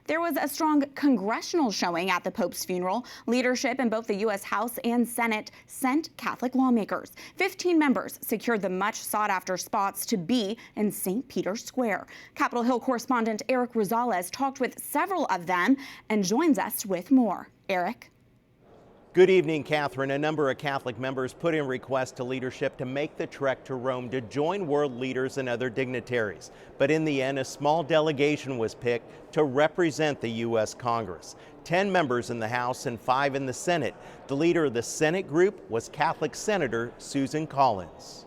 There was a strong congressional showing at the Pope's funeral. Leadership in both the U.S. House and Senate sent Catholic lawmakers. 15 members secured the much sought-after spots to be in St. Peter's Square. Capitol Hill correspondent Erik Rosales talked with several of them and joins us with more. Erik? Good evening, Catherine. A number of Catholic members put in requests to leadership to make the trek to Rome to join world leaders and other dignitaries. But in the end, a small delegation was picked to represent the U.S. Congress. 10 members in the House and 5 in the Senate. The leader of the Senate group was Catholic Senator Susan Collins.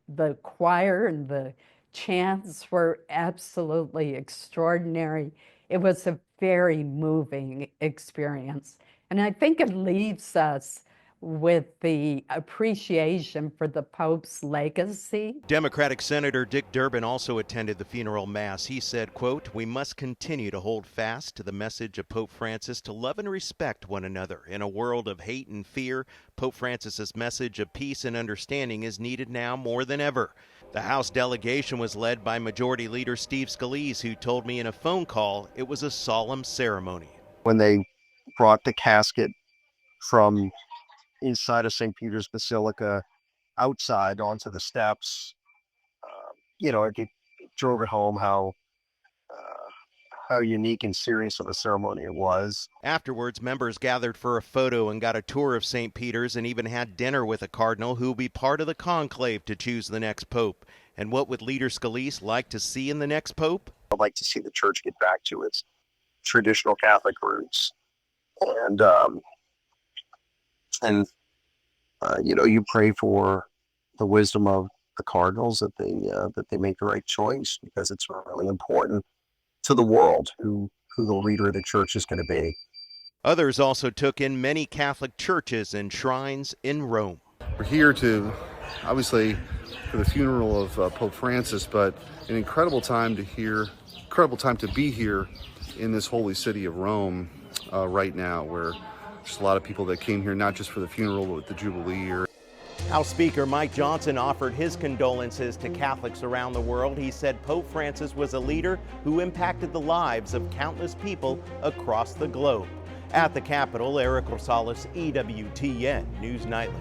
The choir and the chants were absolutely extraordinary. It was a very moving experience. And I think it leaves us with the appreciation for the Pope's legacy. Democratic Senator Dick Durbin also attended the funeral mass. He said, quote, "We must continue to hold fast to the message of Pope Francis to love and respect one another. In a world of hate and fear, Pope Francis's message of peace and understanding is needed now more than ever." The House delegation was led by Majority Leader Steve Scalise, who told me in a phone call it was a solemn ceremony. When they brought the casket from inside of St. Peter's Basilica outside onto the steps, it drove it home how unique and serious of a ceremony it was. Afterwards, members gathered for a photo and got a tour of St. Peter's and even had dinner with a cardinal who will be part of the conclave to choose the next pope. And what would Leader Scalise like to see in the next pope? I'd like to see the church get back to its traditional Catholic roots. You pray for the wisdom of the cardinals that they make the right choice, because it's really important to the world who the leader of the church is going to be. Others also took in many Catholic churches and shrines in Rome. We're here to, obviously, for the funeral of Pope Francis, but an incredible time to be here in this holy city of Rome right now, where there's a lot of people that came here not just for the funeral, but with the Jubilee year. House Speaker Mike Johnson offered his condolences to Catholics around the world. He said Pope Francis was a leader who impacted the lives of countless people across the globe. At the Capitol, Erik Rosales, EWTN News Nightly.